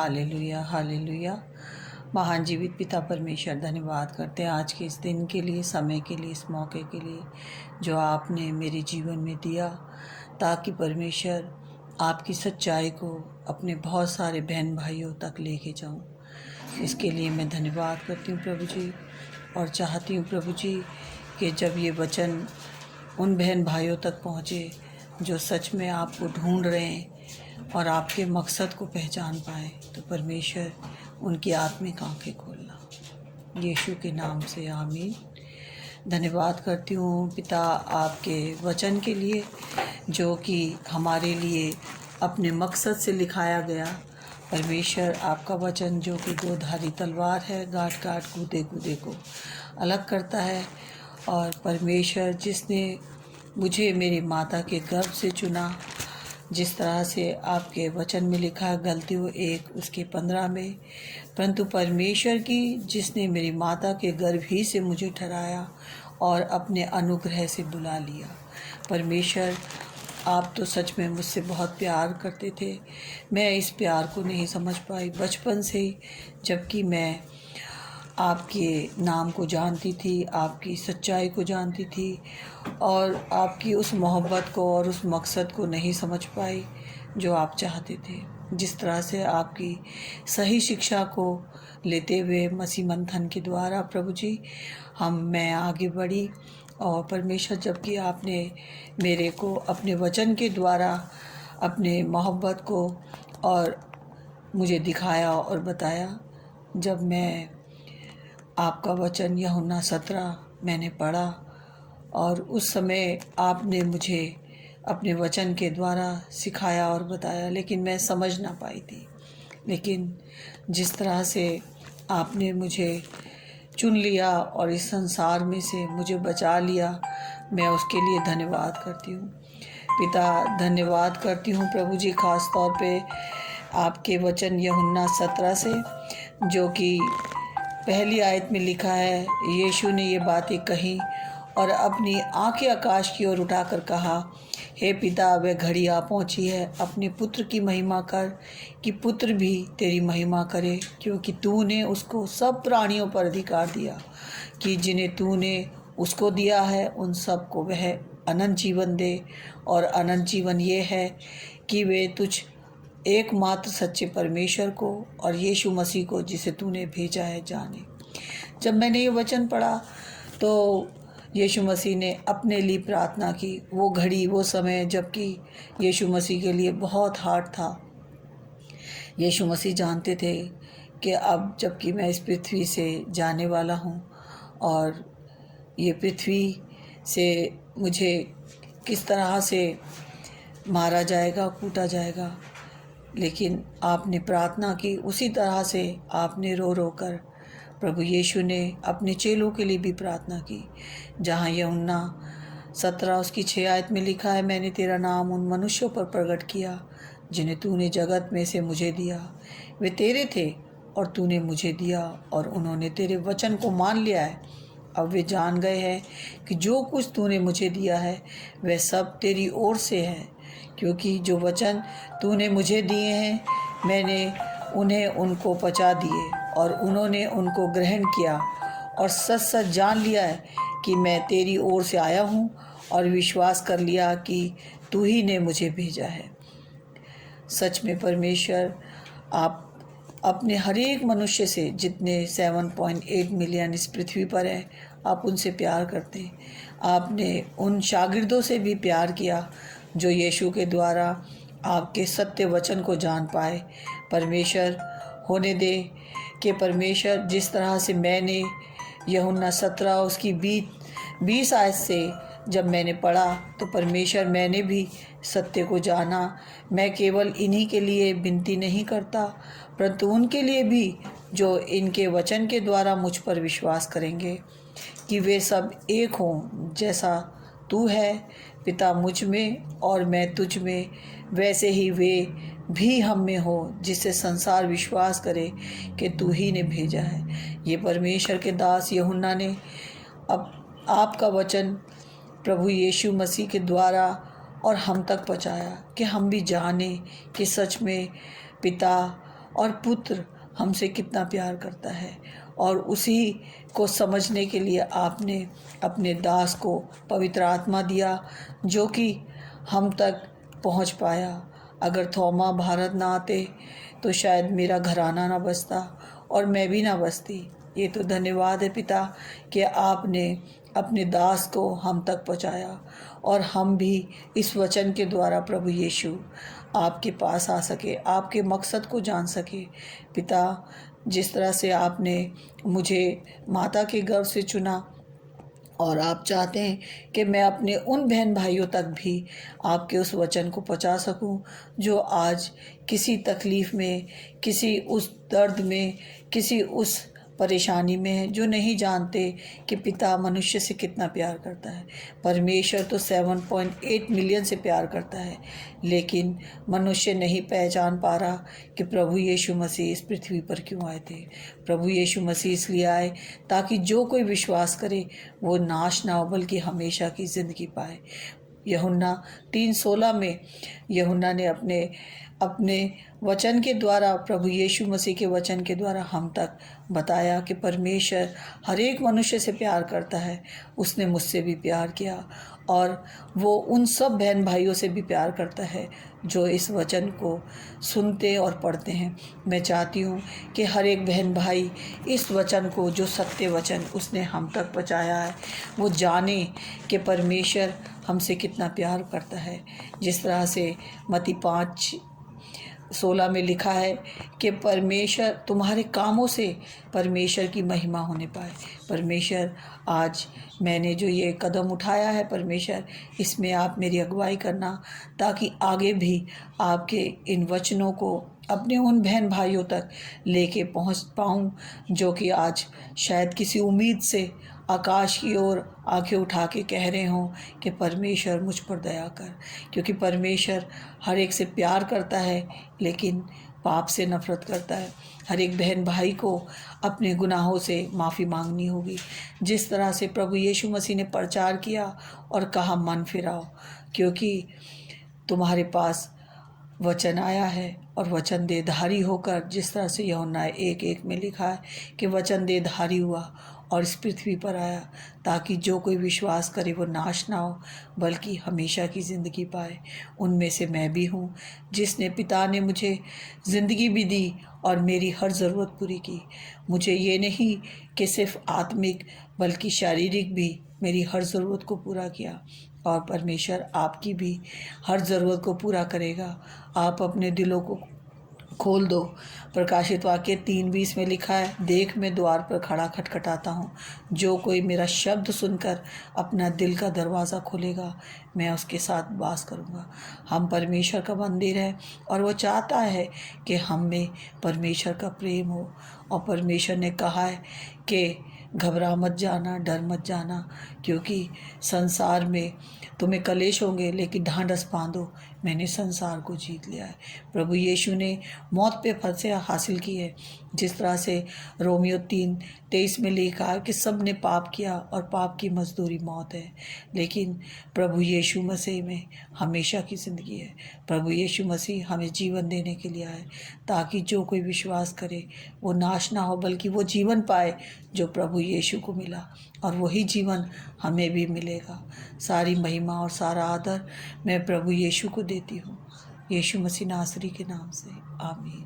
Hallelujah hallelujah. महान जीवित पिता परमेश्वर, धन्यवाद करते हैं आज के इस दिन के लिए, समय के लिए, इस मौके के लिए जो आपने मेरे जीवन में दिया, ताकि परमेश्वर आपकी सच्चाई को अपने बहुत सारे बहन भाइयों तक लेके जाऊं। इसके लिए मैं धन्यवाद करती हूं प्रभु जी, और चाहती हूं प्रभु जी कि जब ये वचन उन बहन भाइयों तक पहुँचे जो सच में आपको ढूंढ रहे हैं और आपके मकसद को पहचान पाए, तो परमेश्वर उनकी आत्मिक आंखें खोलना, यीशु के नाम से आमीन। धन्यवाद करती हूँ पिता आपके वचन के लिए, जो कि हमारे लिए अपने मकसद से लिखाया गया। परमेश्वर आपका वचन जो कि दो धारी तलवार है, गाँठ गाँठ गूदे गूदे को अलग करता है। और परमेश्वर जिसने मुझे मेरी माता के गर्भ से चुना, जिस तरह से आपके वचन में लिखा है गलतियों 1 उसके 15 में, परंतु परमेश्वर की जिसने मेरी माता के गर्भ ही से मुझे ठहराया और अपने अनुग्रह से बुला लिया। परमेश्वर आप तो सच में मुझसे बहुत प्यार करते थे। मैं इस प्यार को नहीं समझ पाई बचपन से ही, जबकि मैं आपके नाम को जानती थी, आपकी सच्चाई को जानती थी, और आपकी उस मोहब्बत को और उस मकसद को नहीं समझ पाई जो आप चाहते थे। जिस तरह से आपकी सही शिक्षा को लेते हुए मसीह मंथन के द्वारा प्रभु जी मैं आगे बढ़ी, और परमेश्वर जबकि आपने मेरे को अपने वचन के द्वारा अपने मोहब्बत को और मुझे दिखाया और बताया। जब मैं आपका वचन यूहन्ना 17 मैंने पढ़ा, और उस समय आपने मुझे अपने वचन के द्वारा सिखाया और बताया, लेकिन मैं समझ ना पाई थी। लेकिन जिस तरह से आपने मुझे चुन लिया और इस संसार में से मुझे बचा लिया, मैं उसके लिए धन्यवाद करती हूँ पिता। धन्यवाद करती हूँ प्रभु जी, ख़ास तौर पे आपके वचन यूहन्ना 17 से, जो कि पहली आयत में लिखा है, यीशु ने ये बातें कही और अपनी आंखें आकाश की ओर उठाकर कहा, हे पिता, वह घड़ी आ पहुंची है, अपने पुत्र की महिमा कर कि पुत्र भी तेरी महिमा करे, क्योंकि तूने उसको सब प्राणियों पर अधिकार दिया कि जिन्हें तूने उसको दिया है उन सब को वह अनंत जीवन दे। और अनंत जीवन ये है कि वे तुझ एकमात्र सच्चे परमेश्वर को और यीशु मसीह को जिसे तूने भेजा है जाने। जब मैंने ये वचन पढ़ा तो यीशु मसीह ने अपने लिए प्रार्थना की। वो घड़ी, वो समय जबकि यीशु मसीह के लिए बहुत हार्ड था। यीशु मसीह जानते थे कि अब जबकि मैं इस पृथ्वी से जाने वाला हूँ और ये पृथ्वी से मुझे किस तरह से मारा जाएगा, कूटा जाएगा, लेकिन आपने प्रार्थना की। उसी तरह से आपने रो रो कर प्रभु यीशु ने अपने चेलों के लिए भी प्रार्थना की, जहाँ यूहन्ना 17 उसकी 6 आयत में लिखा है, मैंने तेरा नाम उन मनुष्यों पर प्रकट किया जिन्हें तूने जगत में से मुझे दिया। वे तेरे थे और तूने मुझे दिया, और उन्होंने तेरे वचन को मान लिया है। अब वे जान गए हैं कि जो कुछ तूने मुझे दिया है वह सब तेरी ओर से है, क्योंकि जो वचन तूने मुझे दिए हैं मैंने उन्हें उनको पहुँचा दिए, और उन्होंने उनको ग्रहण किया, और सच सच जान लिया है कि मैं तेरी ओर से आया हूँ, और विश्वास कर लिया कि तू ही ने मुझे भेजा है। सच में परमेश्वर आप अपने हर एक मनुष्य से, जितने 7.8 मिलियन इस पृथ्वी पर हैं, आप उनसे प्यार करते हैं। आपने उन शागिर्दों से भी प्यार किया जो यीशु के द्वारा आपके सत्य वचन को जान पाए। परमेश्वर होने दे कि परमेश्वर जिस तरह से मैंने यूहन्ना 17 उसकी 20 आयत से जब मैंने पढ़ा, तो परमेश्वर मैंने भी सत्य को जाना। मैं केवल इन्हीं के लिए विनती नहीं करता, परंतु उनके लिए भी जो इनके वचन के द्वारा मुझ पर विश्वास करेंगे, कि वे सब एक हों, जैसा तू है पिता मुझ में और मैं तुझ में, वैसे ही वे भी हम में हो, जिससे संसार विश्वास करे कि तू ही ने भेजा है। ये परमेश्वर के दास यूहन्ना ने अब आपका वचन प्रभु यीशु मसीह के द्वारा और हम तक पहुँचाया, कि हम भी जाने कि सच में पिता और पुत्र हमसे कितना प्यार करता है, और उसी को समझने के लिए आपने अपने दास को पवित्र आत्मा दिया, जो कि हम तक पहुंच पाया। अगर थोमा भारत ना आते तो शायद मेरा घराना ना बसता और मैं भी ना बसती। ये तो धन्यवाद है पिता कि आपने अपने दास को हम तक पहुंचाया, और हम भी इस वचन के द्वारा प्रभु यीशु आपके पास आ सके, आपके मकसद को जान सके। पिता, जिस तरह से आपने मुझे माता के गर्भ से चुना, और आप चाहते हैं कि मैं अपने उन बहन भाइयों तक भी आपके उस वचन को पहुंचा सकूं, जो आज किसी तकलीफ़ में, किसी उस दर्द में, किसी उस परेशानी में है, जो नहीं जानते कि पिता मनुष्य से कितना प्यार करता है। परमेश्वर तो 7.8 मिलियन से प्यार करता है, लेकिन मनुष्य नहीं पहचान पा रहा कि प्रभु यीशु मसीह इस पृथ्वी पर क्यों आए थे। प्रभु यीशु मसीह इसलिए आए ताकि जो कोई विश्वास करे वो नाश ना हो बल्कि हमेशा की ज़िंदगी पाए। यूहन्ना 3:16 में यूहन्ना ने अपने वचन के द्वारा, प्रभु यीशु मसीह के वचन के द्वारा हम तक बताया कि परमेश्वर हर एक मनुष्य से प्यार करता है। उसने मुझसे भी प्यार किया, और वो उन सब बहन भाइयों से भी प्यार करता है जो इस वचन को सुनते और पढ़ते हैं। मैं चाहती हूँ कि हर एक बहन भाई इस वचन को, जो सत्य वचन उसने हम तक पहुँचाया है, वो जाने कि परमेश्वर हमसे कितना प्यार करता है। जिस तरह से मत्ती 5:16 में लिखा है कि परमेश्वर तुम्हारे कामों से परमेश्वर की महिमा होने पाए। परमेश्वर, आज मैंने जो ये कदम उठाया है, परमेश्वर इसमें आप मेरी अगुवाई करना, ताकि आगे भी आपके इन वचनों को अपने उन बहन भाइयों तक लेके पहुंच पाऊं, जो कि आज शायद किसी उम्मीद से आकाश की ओर आंखें उठा के कह रहे हों कि परमेश्वर मुझ पर दया कर। क्योंकि परमेश्वर हर एक से प्यार करता है, लेकिन पाप से नफरत करता है। हर एक बहन भाई को अपने गुनाहों से माफ़ी मांगनी होगी। जिस तरह से प्रभु यीशु मसीह ने प्रचार किया और कहा मन फिराओ, क्योंकि तुम्हारे पास वचन आया है, और वचन देधारी होकर, जिस तरह से यूहन्ना 1:1 में लिखा है कि वचन देधारी हुआ और इस पृथ्वी पर आया, ताकि जो कोई विश्वास करे वो नाश ना हो बल्कि हमेशा की ज़िंदगी पाए। उनमें से मैं भी हूँ, जिसने पिता ने मुझे ज़िंदगी भी दी और मेरी हर ज़रूरत पूरी की। मुझे ये नहीं कि सिर्फ आत्मिक बल्कि शारीरिक भी मेरी हर ज़रूरत को पूरा किया, और परमेश्वर आपकी भी हर ज़रूरत को पूरा करेगा। आप अपने दिलों को खोल दो। प्रकाशित वाक्य 3:20 में लिखा है, देख मैं द्वार पर खड़ा खटखटाता हूँ, जो कोई मेरा शब्द सुनकर अपना दिल का दरवाज़ा खोलेगा, मैं उसके साथ वास करूँगा। हम परमेश्वर का मंदिर है, और वो चाहता है कि हम में परमेश्वर का प्रेम हो। और परमेश्वर ने कहा है कि घबरा मत जाना, डर मत जाना, क्योंकि संसार में तुम्हें कलेश होंगे, लेकिन ढांढस बांधो, मैंने संसार को जीत लिया है। प्रभु यीशु ने मौत पे फतह हासिल की है। जिस तरह से रोमियो 3:23 में लिखा है कि सब ने पाप किया और पाप की मजदूरी मौत है, लेकिन प्रभु यीशु मसीह में हमेशा की ज़िंदगी है। प्रभु यीशु मसीह हमें जीवन देने के लिए आए, ताकि जो कोई विश्वास करे वो नाश ना हो बल्कि वो जीवन पाए जो प्रभु यीशु को मिला, और वही जीवन हमें भी मिलेगा। सारी महिमा और सारा आदर मैं प्रभु यीशु को देती हूँ, यीशु मसीह नासरी के नाम से, आमीन।